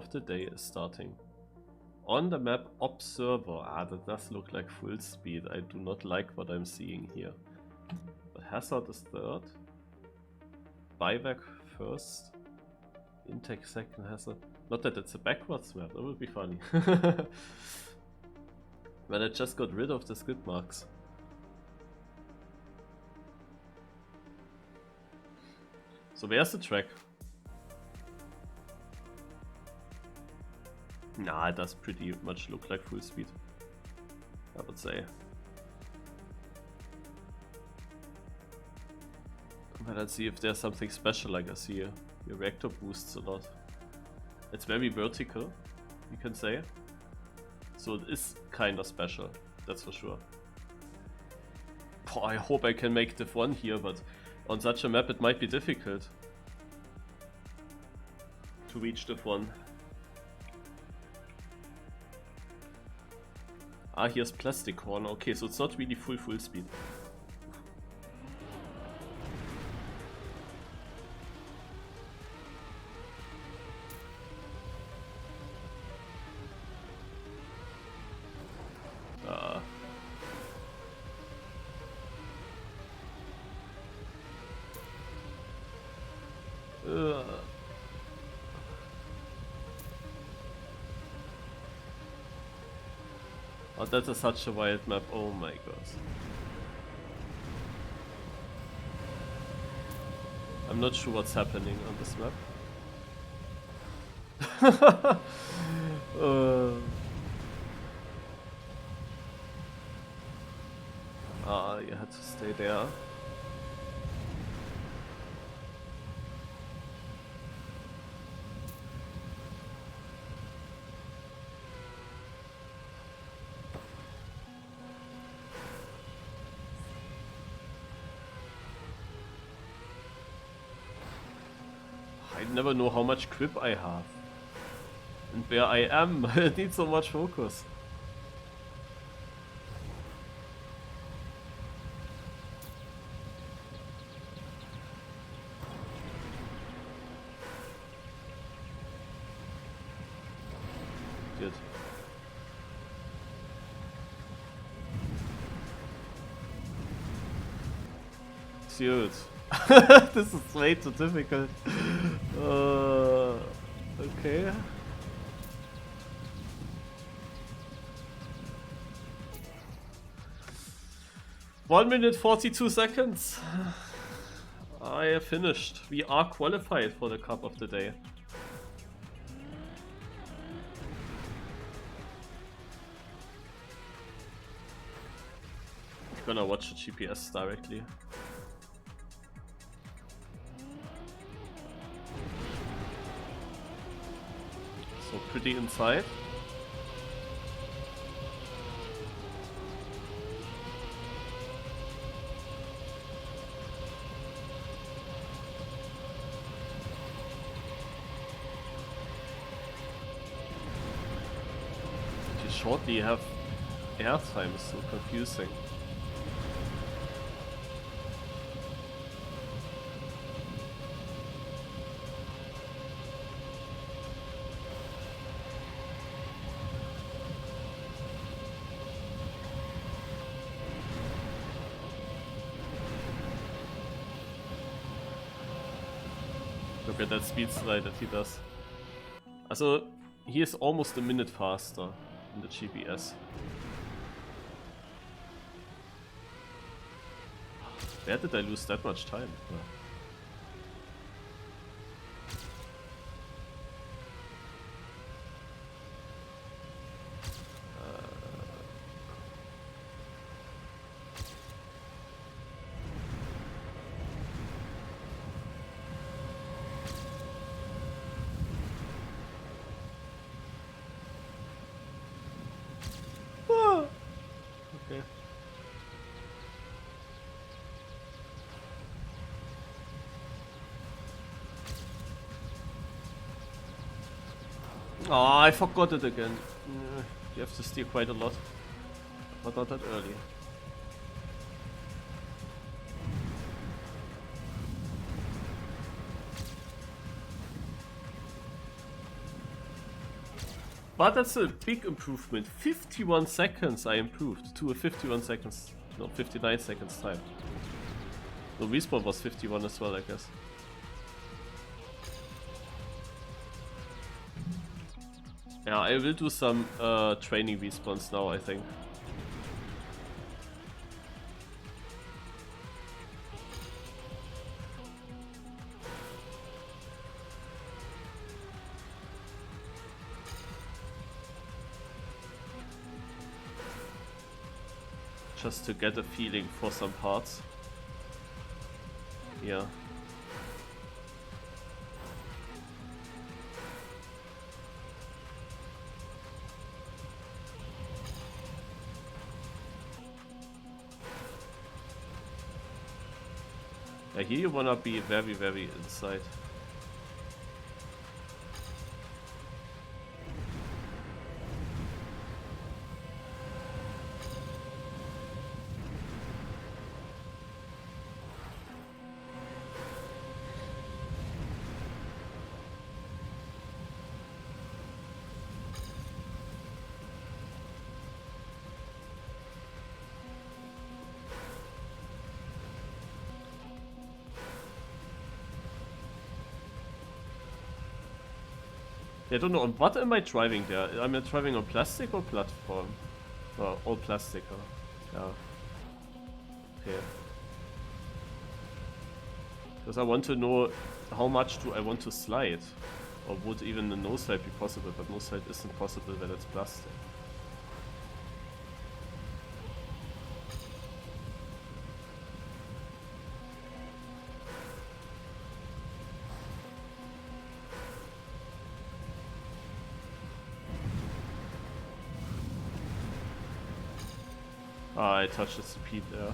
of the day is starting. On the map, Observer. Ah, that does look like full speed. I do not like what I'm seeing here. But Hazard is third. Buyback first. Intake second, Hazard. Not that it's a backwards map, that would be funny. But I just got rid of the skid marks. So where's the track? Nah, it does pretty much look like full speed, I would say. But let's see if there's something special. Like I see your reactor boosts a lot. It's very vertical, you can say. So it is kinda special, that's for sure. I hope I can make Div 1 here, but on such a map it might be difficult to reach Div 1. Ah, here's plastic corner. Okay, so it's not really full speed. Oh, that is such a wild map, oh my god. I'm not sure what's happening on this map. You had to stay there. I never know how much grip I have. And where I am. I need so much focus. Good. Dude. This is way too difficult. Okay. One minute 42 seconds. I have finished. We are qualified for the cup of the day. I'm gonna watch the GPS directly. So pretty inside. You shortly have airtime, is so confusing. Look at that speed slide that he does. Also, he is almost a minute faster in the GPS. Where did I lose that much time? Okay. Oh, I forgot it again. You have to steer quite a lot, but not that early. But that's a big improvement. 51 seconds I improved to a 51 seconds, no, 59 seconds time. The respawn was 51 as well, I guess. Yeah, I will do some training respawns now, I think. Just to get a feeling for some parts. Yeah. Yeah, here you wanna be very, very inside. I don't know, on what am I driving there? Am I driving on plastic or platform? Oh, all plastic, huh? Yeah. Okay. Because I want to know how much do I want to slide? Or would even a no slide be possible? But no slide isn't possible when it's plastic. Ah, I touched the speed there.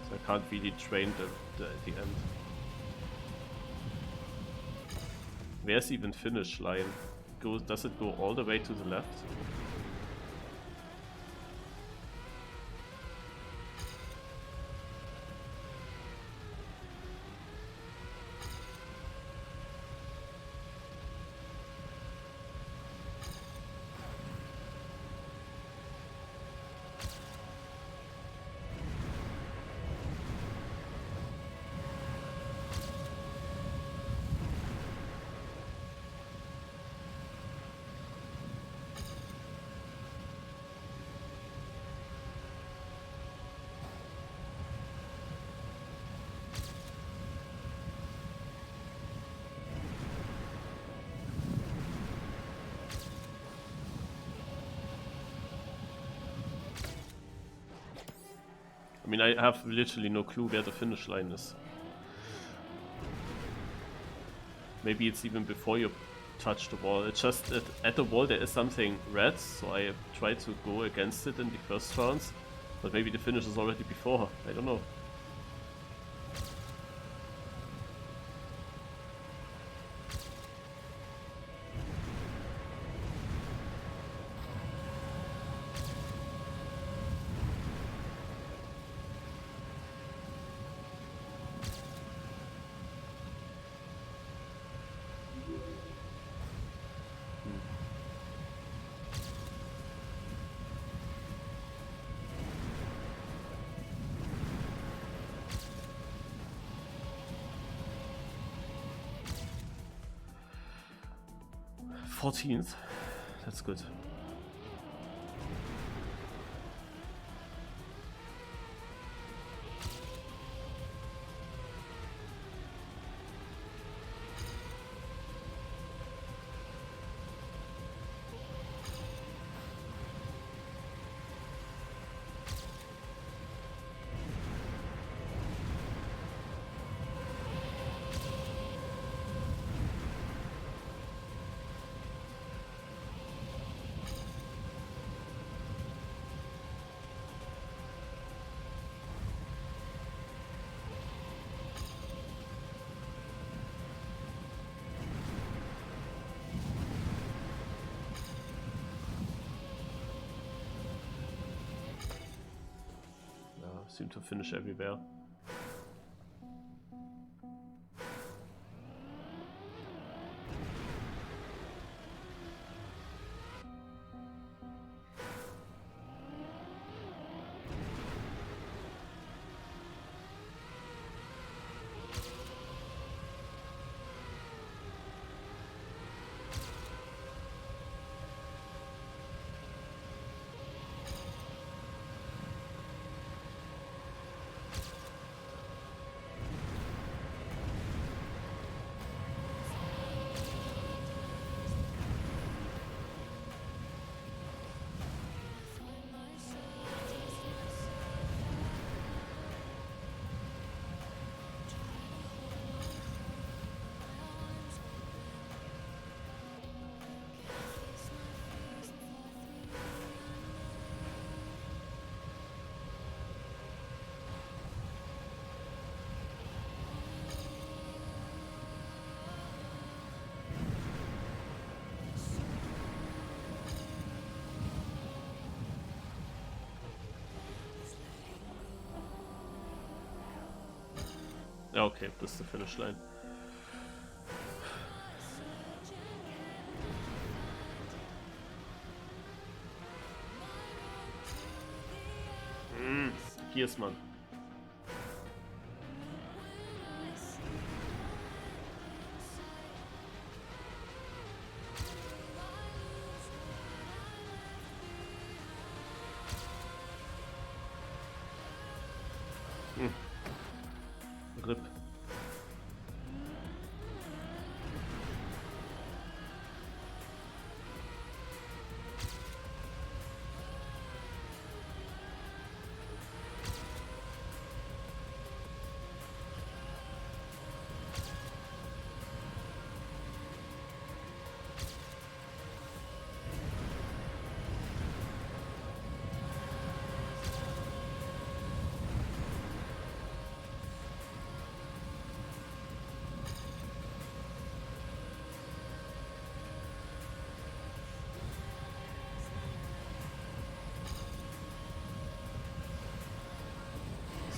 So I can't really train the end. Where's even finish line? Does it go all the way to the left? I mean, I have literally no clue where the finish line is. Maybe it's even before you touch the wall. It's just that at the wall there is something red, so I try to go against it in the first rounds. But maybe the finish is already before. I don't know. Hmm. 14th. That's good. Seem to finish everywhere. Yeah, okay, this is the finish line. Gears, man. RIP.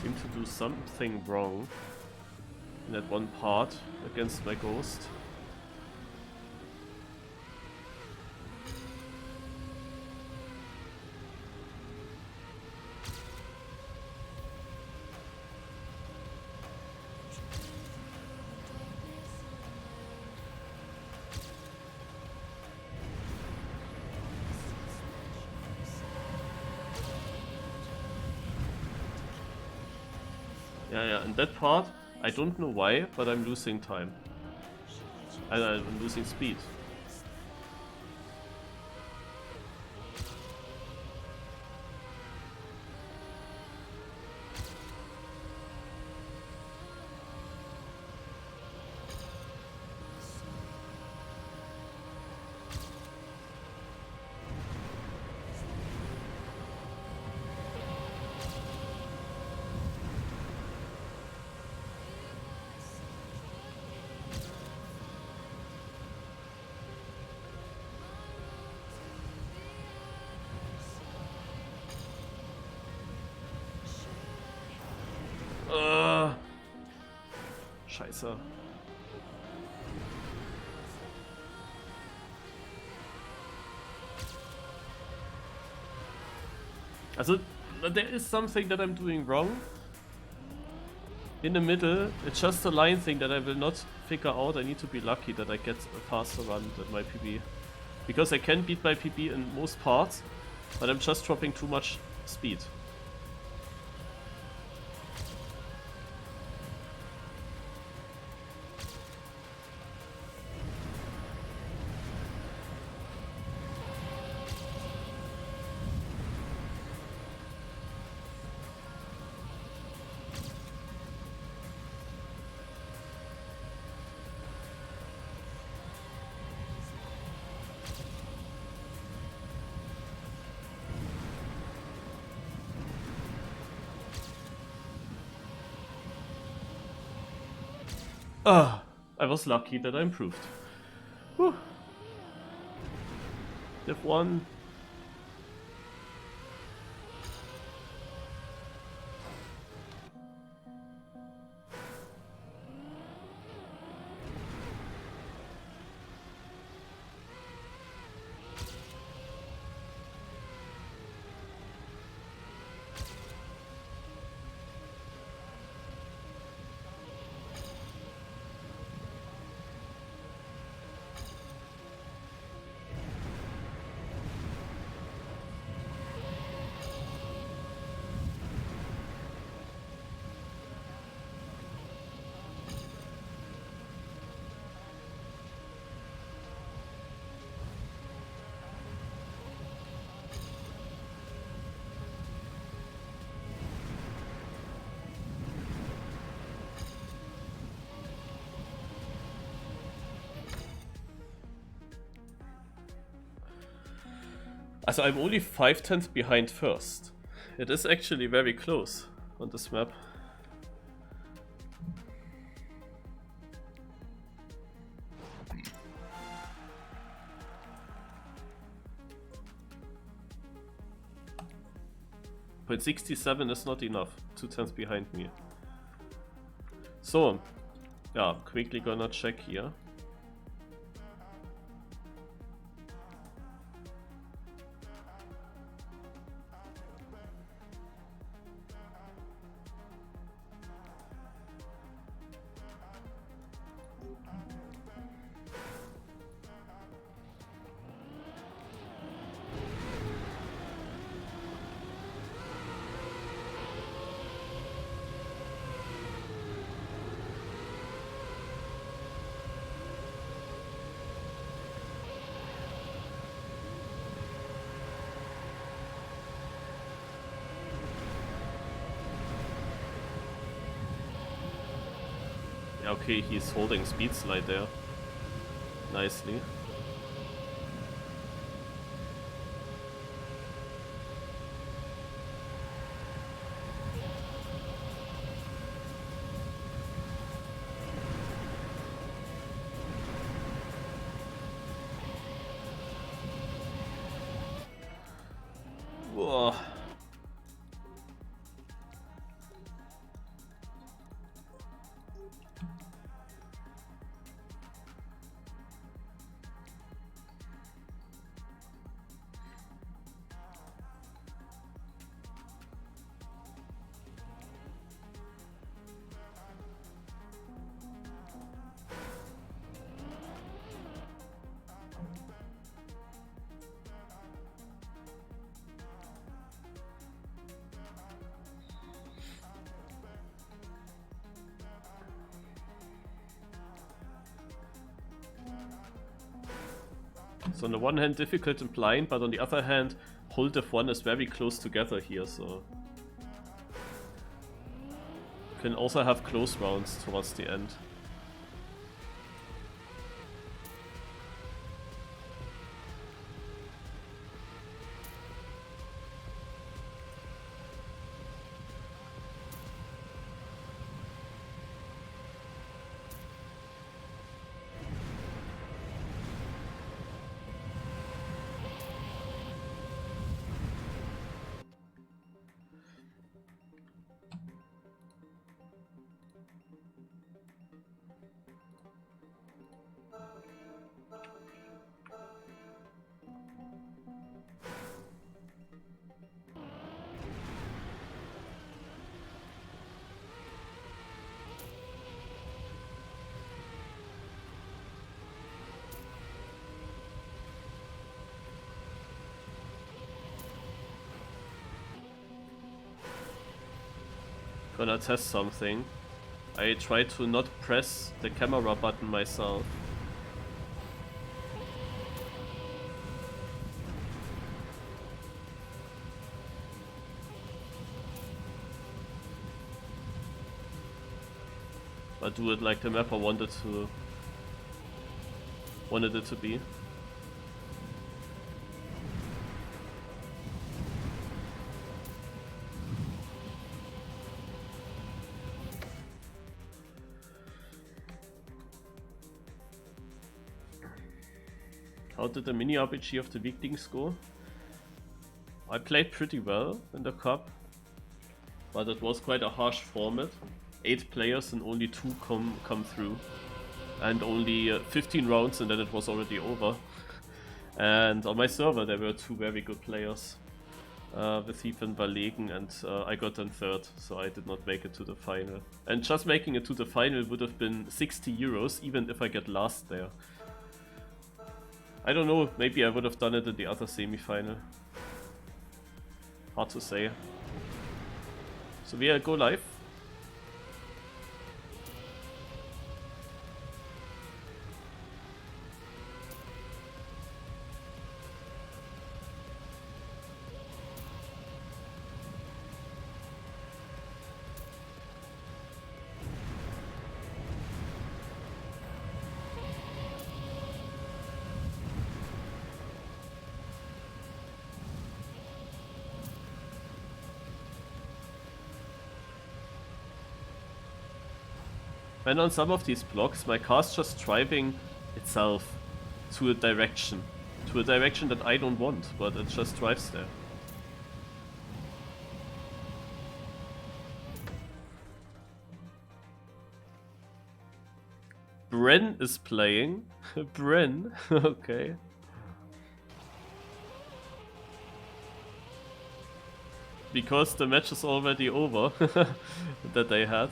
Seem to do something wrong in that one part against my ghost. Yeah, and that part, I don't know why, but I'm losing time. And I'm losing speed. Scheiße. Also, there is something that I'm doing wrong. In the middle, it's just a line thing that I will not figure out. I need to be lucky that I get a faster run than my PB. Because I can beat my PB in most parts, but I'm just dropping too much speed. I was lucky that I improved. Whew. Div1. Also I'm only 5/10 behind first. It is actually very close on this map. But 67 is not enough. 2/10 behind me. So, yeah, quickly gonna check here. Okay, he's holding speed slide there. Nicely. Whoa. So on the one hand difficult and blind, but on the other hand hold F1 is very close together here, so you can also have close rounds towards the end. Gonna test something. I try to not press the camera button myself. But do it like the mapper wanted it to be. How did the mini RPG of the weaklings go? I played pretty well in the cup, but it was quite a harsh format. 8 players and only 2 come through, and only 15 rounds and then it was already over. And on my server there were 2 very good players, with Ethan Verlegen, and I got in 3rd, so I did not make it to the final. And just making it to the final would have been 60 euros, even if I get last there. I don't know, maybe I would have done it in the other semi-final. Hard to say. So we go live. When on some of these blocks, my car's just driving itself to a direction that I don't want, but it just drives there. Bren is playing. Bren, okay. Because the match is already over that they had.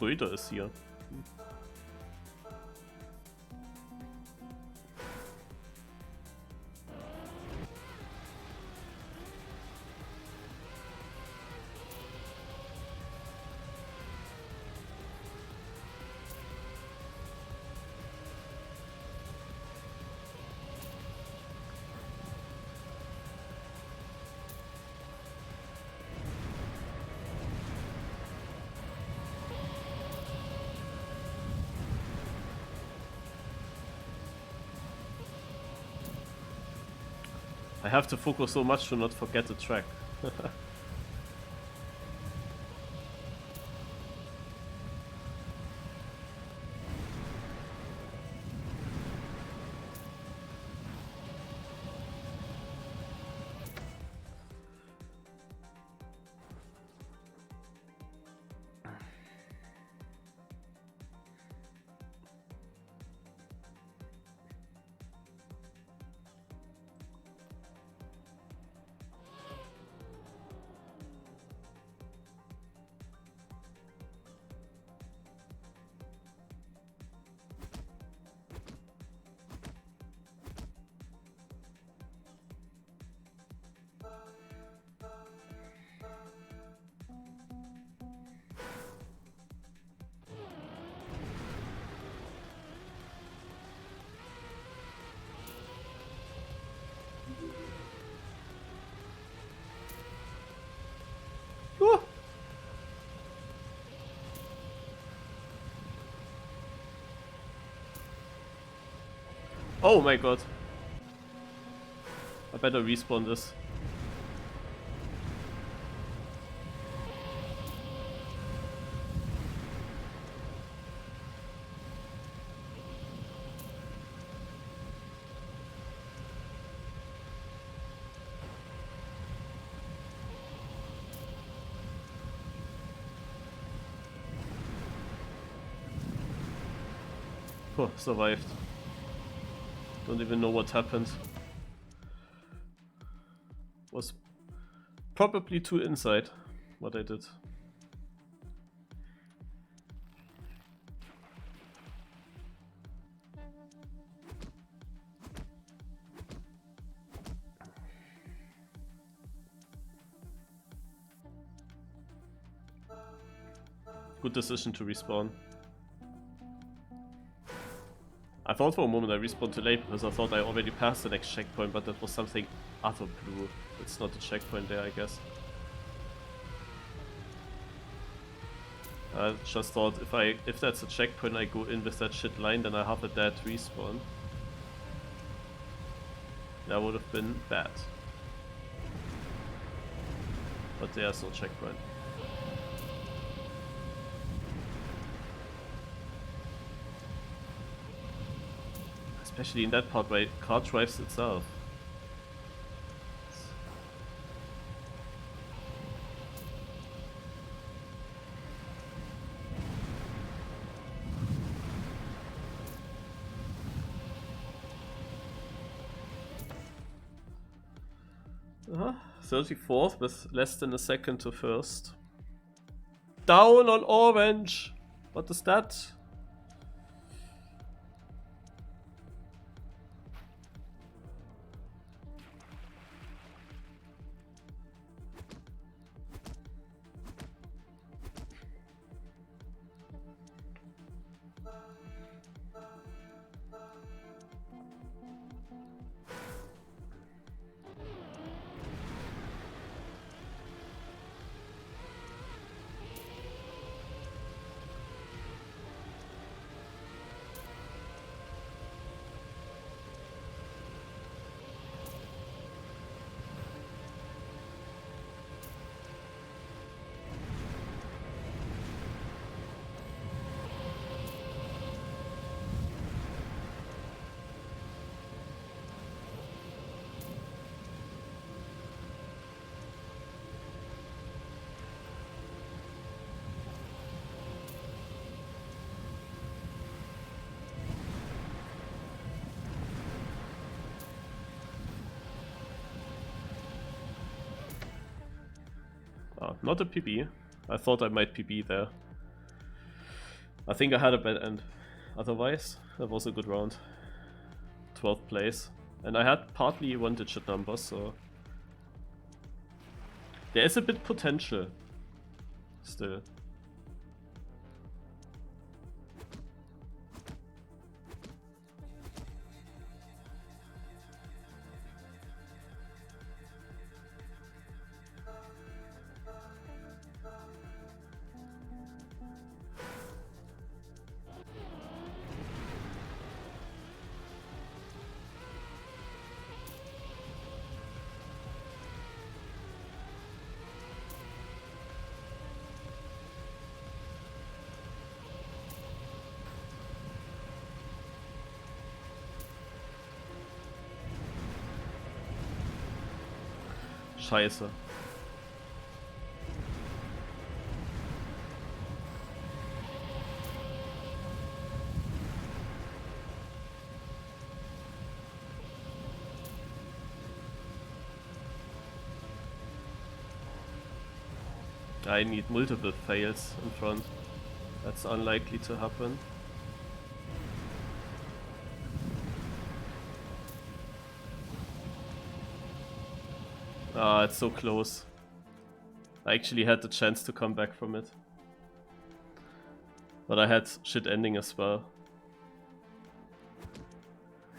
Röder ist hier. I have to focus so much to not forget the track. Oh my god. I better respawn this. Oh, survived. Don't even know what happened. Was probably too inside what I did. Good decision to respawn. I thought for a moment I respawned too late because I thought I already passed the next checkpoint, but that was something other blue. It's not a checkpoint there, I guess. I just thought if that's a checkpoint I go in with that shit line, then I have a dead respawn. That would have been bad. But there's no checkpoint. Especially in that part where car drives itself. Uh-huh. 34th with less than a second to first. Down on orange! What is that? Not a PB. I thought I might PB there. I think I had a bad end. Otherwise, that was a good round. 12th place. And I had partly one-digit numbers, so... There is a bit potential. Still. Scheiße. I need multiple fails in front. That's unlikely to happen. Ah, it's so close. I actually had the chance to come back from it. But I had shit ending as well.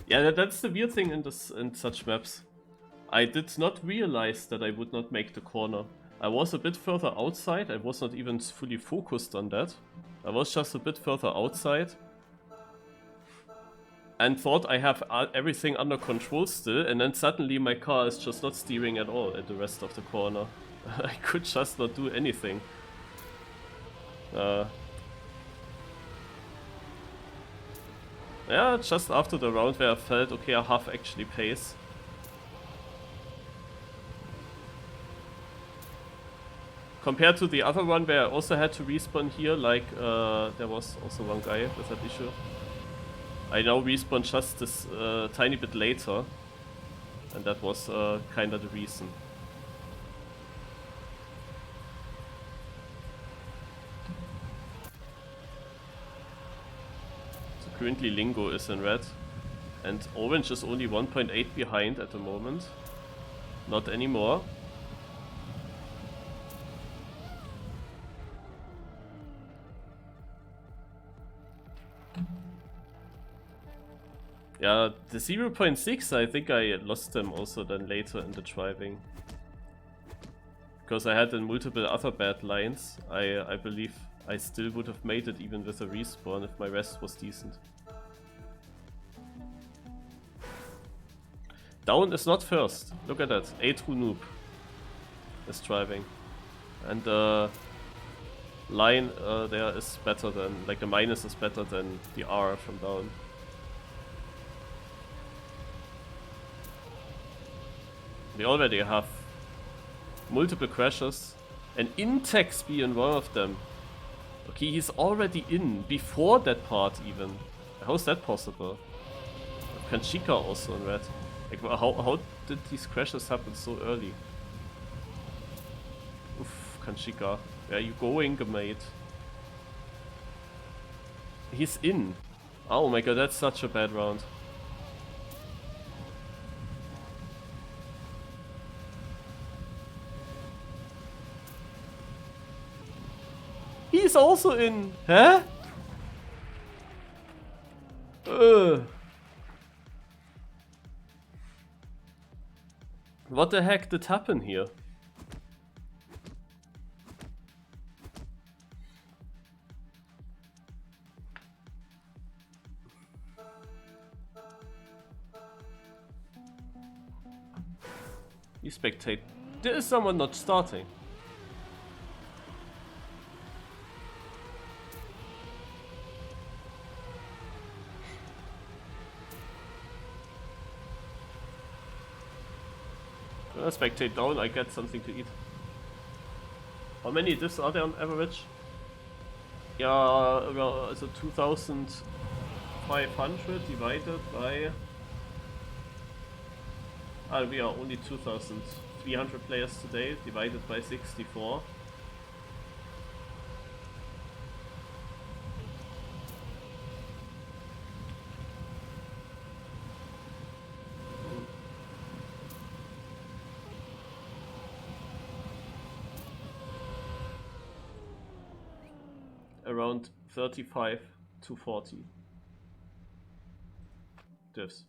Yeah, that's the weird thing in such maps. I did not realize that I would not make the corner. I was a bit further outside, I was not even fully focused on that. I was just a bit further outside. And thought I have everything under control still, and then suddenly my car is just not steering at all at the rest of the corner. I could just not do anything. Yeah, just after the round where I felt, okay, I have actually pace. Compared to the other one where I also had to respawn here, like there was also one guy with that issue. I now respawn just this tiny bit later, and that was kinda the reason. So currently Lingo is in red, and Orange is only 1.8 behind at the moment. Not anymore. Yeah, the 0.6, I think I lost them also then later in the driving. Because I had in multiple other bad lines, I believe I still would have made it even with a respawn if my rest was decent. Down is not first, look at that, a true noob is driving. And the line there is better than, like the minus is better than the R from down. We already have multiple crashes, and Intex being one of them. Okay, he's already in before that part even. How's that possible? Kanchika also in red. Like, how did these crashes happen so early? Oof, Kanchika. Where are you going, mate? He's in. Oh my god, that's such a bad round. He's also in. Huh? What the heck did happen here? You spectate. There is someone not starting. Spectate down, I get something to eat. How many diffs are there on average? Yeah, well, so 2,500 divided by... we are only 2,300 players today, divided by 64. around 35 to 40 divs.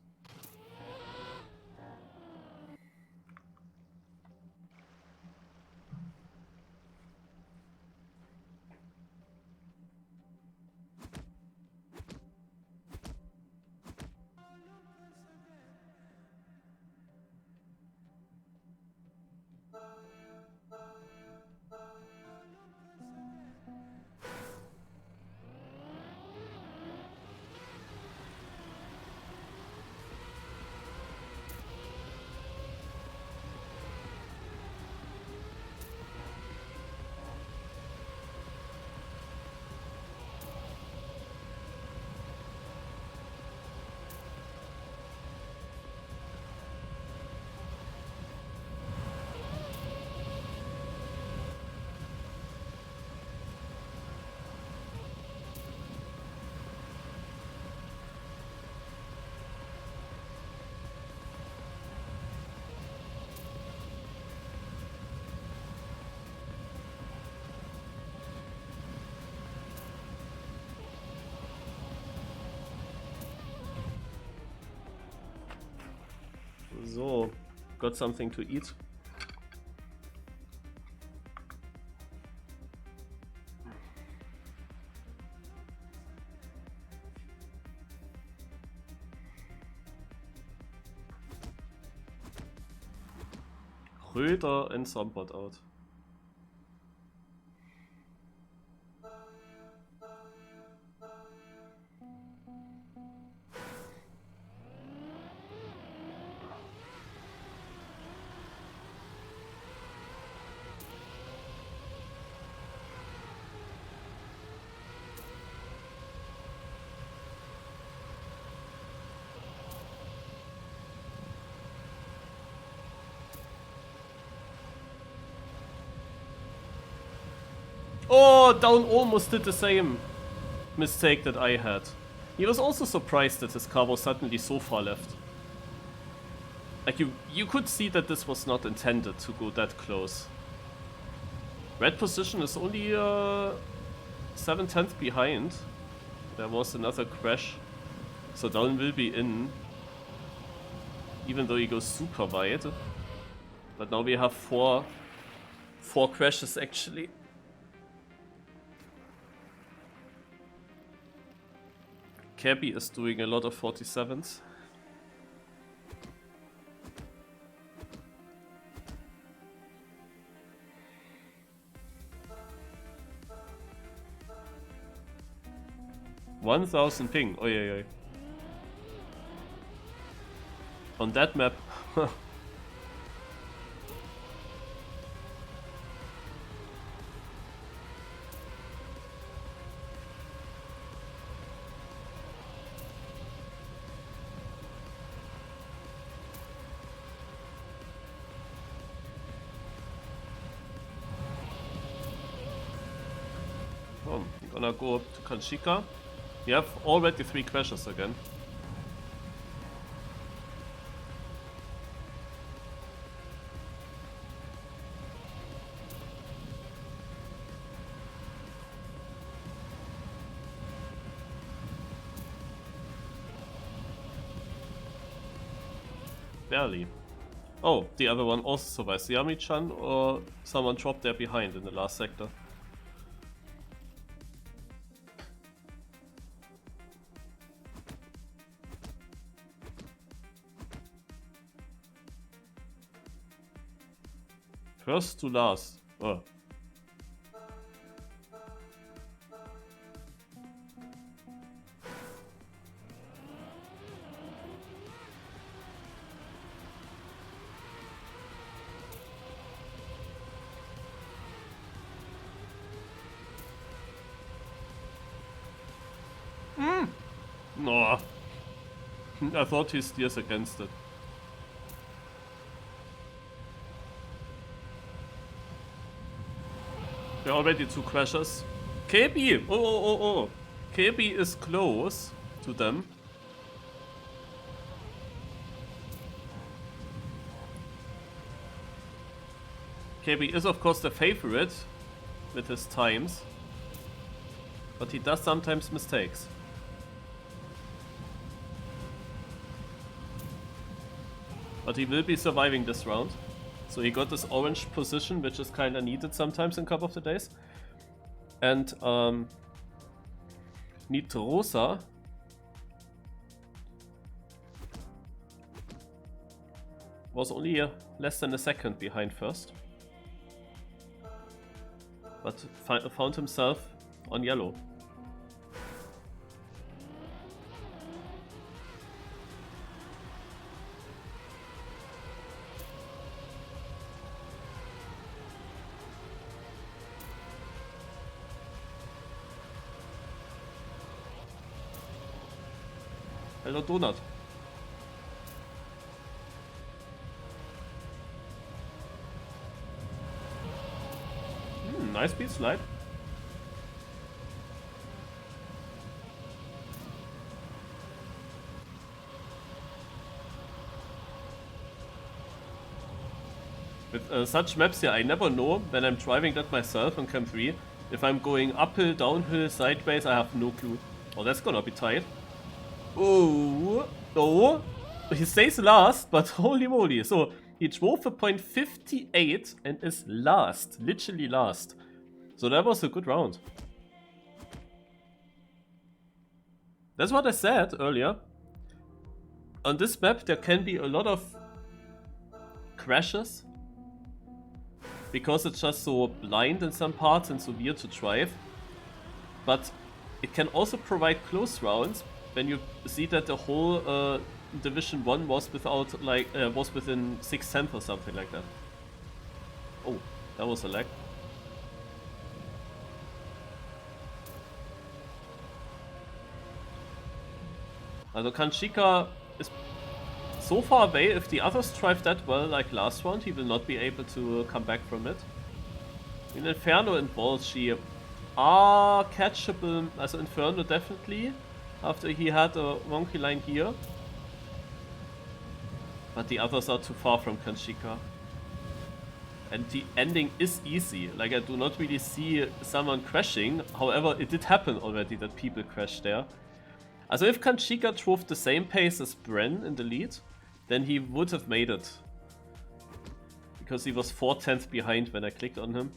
So, got something to eat? Röder and Sombot out. Oh, Down almost did the same mistake that I had. He was also surprised that his car was suddenly so far left. Like, you could see that this was not intended to go that close. Red position is only 7/10 behind. There was another crash. So Down will be in. Even though he goes super wide. But now we have four crashes actually. Cabby is doing a lot of 47s. $1,000 ping. Oi, oi, oi. On that map. Oh, I'm gonna go up to Kanshika. We have already 3 crashes again. Barely. Oh, the other one also survives. Yami-chan or someone dropped there behind in the last sector. First to last. Oh. No. I thought he steers against it. There are already 2 crashes. KB! Oh. KB is close to them. KB is of course the favorite with his times. But he does sometimes mistakes. But he will be surviving this round. So he got this orange position, which is kinda needed sometimes in Cup of the Days. And Nitrosa was only less than a second behind first. But found himself on yellow. Hello, Donut. Nice speed slide. With such maps here, I never know when I'm driving that myself on Cam 3. If I'm going uphill, downhill, sideways, I have no clue. Oh, that's gonna be tight. Oh, oh, he stays last, but holy moly. So he drove a .58 and is last, literally last. So that was a good round. That's what I said earlier. On this map there can be a lot of crashes. Because it's just so blind in some parts and so weird to drive. But it can also provide close rounds when you see that the whole Division 1 was without was within 6/10 or something like that. Oh, that was a lag. Also Kanchika is so far away. If the others drive that well like last round, he will not be able to come back from it. In Inferno and Bolshi are catchable, also Inferno definitely, after he had a wonky line here. But the others are too far from Kanchika. And the ending is easy, like I do not really see someone crashing, however it did happen already that people crashed there. Also if Kanchika drove the same pace as Bren in the lead, then he would have made it. Because he was 4/10 behind when I clicked on him.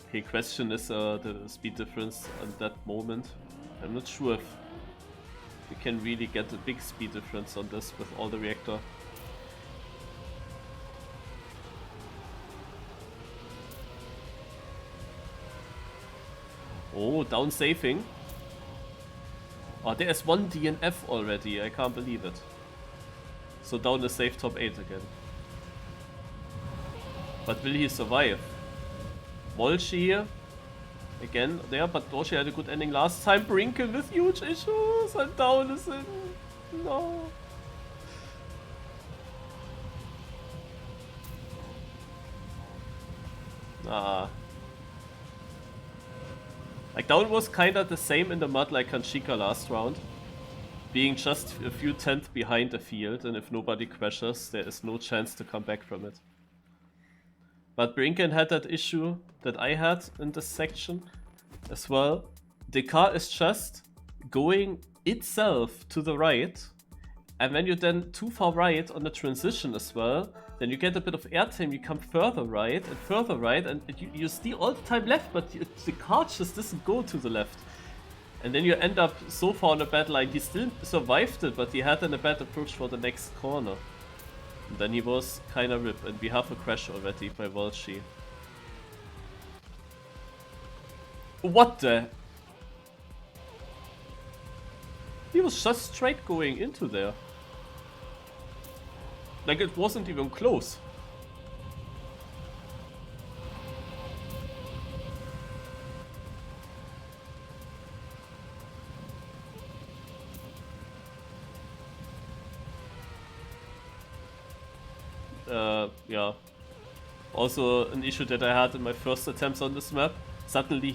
Okay, question is the speed difference at that moment. I'm not sure if you can really get a big speed difference on this with all the reactor. Oh, down safing. Oh, there is one DNF already, I can't believe it. So down the safe top 8 again. But will he survive? Bolshi again there, but Bolshi had a good ending last time. Brinkel with huge issues and down is in. No. Ah. Like down was kinda the same in the mud like Kanchika last round. Being just a few tenths behind the field, and if nobody crashes, there is no chance to come back from it. But Brinken had that issue that I had in this section as well. The car is just going itself to the right, and when you're then too far right on the transition as well, then you get a bit of airtime, you come further right, and you steer all the time left, but the car just doesn't go to the left. And then you end up so far on a bad line. He still survived it, but he had then a bad approach for the next corner. And then he was kinda ripped, and we have a crash already by Volchi. What the? He was just straight going into there. Like it wasn't even close. Yeah. Also an issue that I had in my first attempts on this map. Suddenly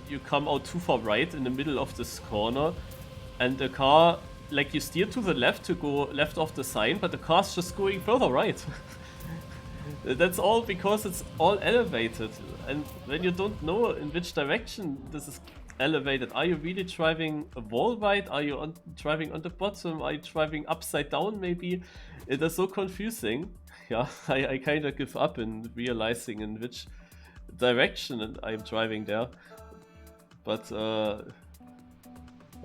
you come out too far right in the middle of this corner, and the car, like you steer to the left to go left off the sign, but the car's just going further right. That's all because it's all elevated, and when you don't know in which direction this is elevated, are you really driving a wall right? Are you driving on the bottom? Are you driving upside down maybe? It is so confusing. Yeah, I kind of give up in realizing in which direction I'm driving there. But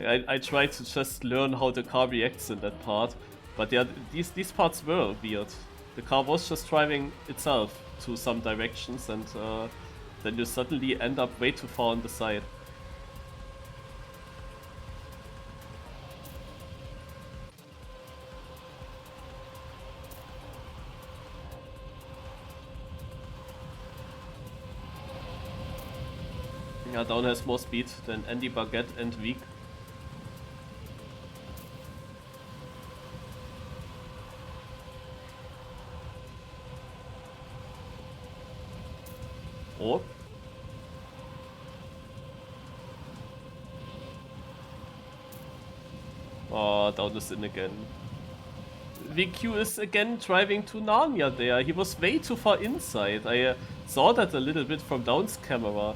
I try to just learn how the car reacts in that part. But yeah, these parts were weird. The car was just driving itself to some directions, and then you suddenly end up way too far on the side. Yeah, Down has more speed than Andy, Baguette and Weak. Oh. Oh, Down is in again. VQ is again driving to Narnia there. He was way too far inside. I saw that a little bit from Down's camera.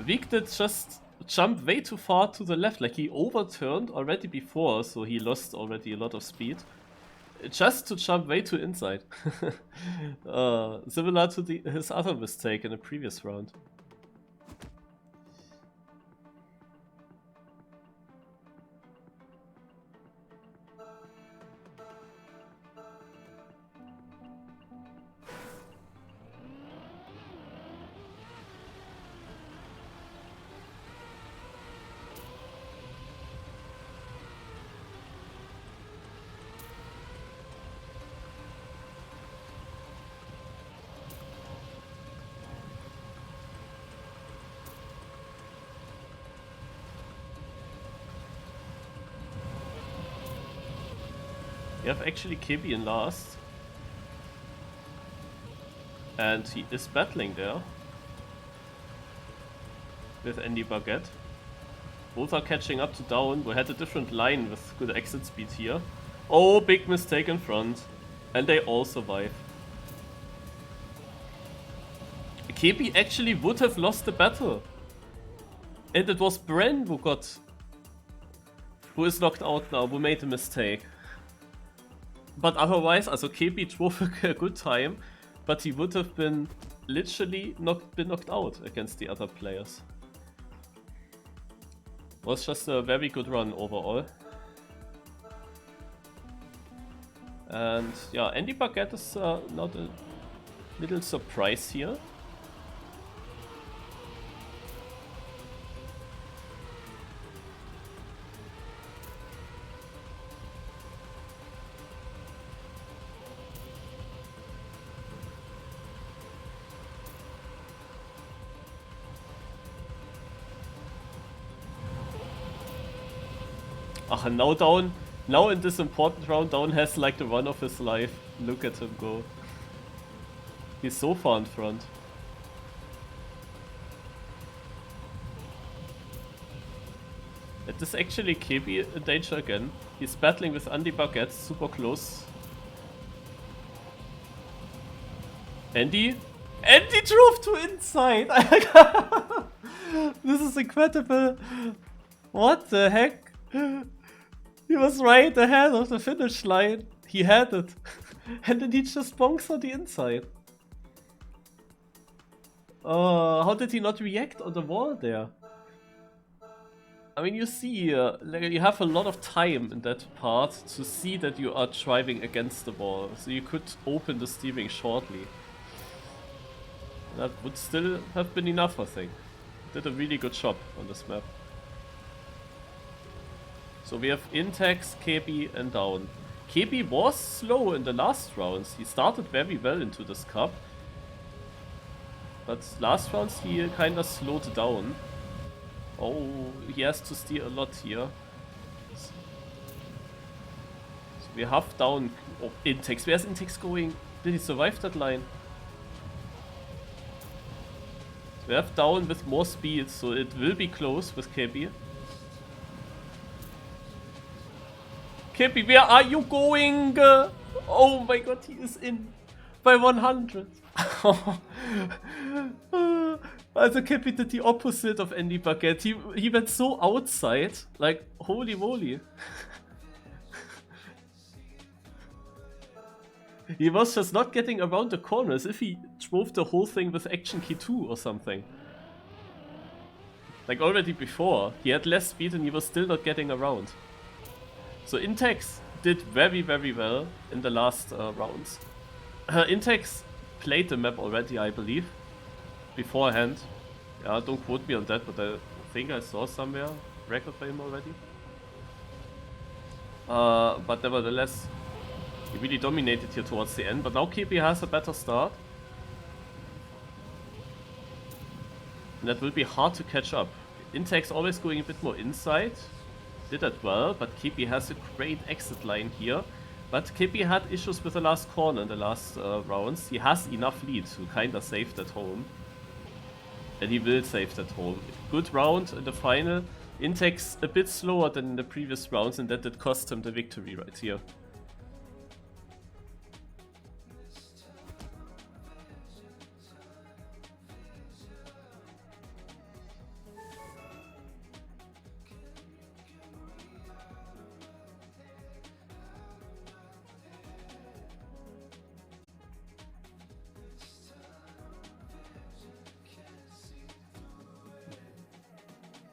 Weak did just jump way too far to the left, like he overturned already before, so he lost already a lot of speed. Just to jump way too inside. Similar to his other mistake in the previous round. We have actually Kibby in last. And he is battling there with Andy Baguette. Both are catching up to Down. We had a different line with good exit speed here. Oh, big mistake in front. And they all survive. Kibby actually would have lost the battle. And it was Bren who is knocked out now, who made a mistake. But otherwise, also Kepi drove a good time, but he would have been literally knocked out against the other players. Was just a very good run overall. And yeah, Andy Baguette is not a little surprise here. Now in this important round, Down has like the run of his life. Look at him go. He's so far in front. It is actually KB in danger again. He's battling with Andy Baguette, super close. Andy drove to inside! This is incredible! What the heck? He was right ahead of the finish line. He had it. And then he just bonks on the inside. How did he not react on the wall there? I mean, you see, like, you have a lot of time in that part to see that you are driving against the wall. So you could open the steering shortly. That would still have been enough, I think. Did a really good job on this map. So we have Intex, KB and Down. KB was slow in the last rounds. He started very well into this cup. But last rounds he kinda slowed down. Oh, he has to steer a lot here. So we have Down. Oh, Intex. Where's Intex going? Did he survive that line? So we have Down with more speed, so it will be close with KB. KB, where are you going? Oh my god, he is in. by 100. Also Cappy did the opposite of Andy Baguette. He went so outside, like holy moly. He was just not getting around the corner, as if he drove the whole thing with action key 2 or something. Like already before, he had less speed and he was still not getting around. So Intex did very well in the last rounds. Intex played the map already, I believe, beforehand. Yeah, don't quote me on that, but I think I saw somewhere record by him already. But nevertheless, he really dominated here towards the end, but now KP has a better start. And that will be hard to catch up. Intex always going a bit more inside. Did that well, but KP has a great exit line here. But KP had issues with the last corner in the last rounds. He has enough lead to kinda save that home. And he will save that home. Good round in the final. Intex a bit slower than in the previous rounds, and that did cost him the victory right here.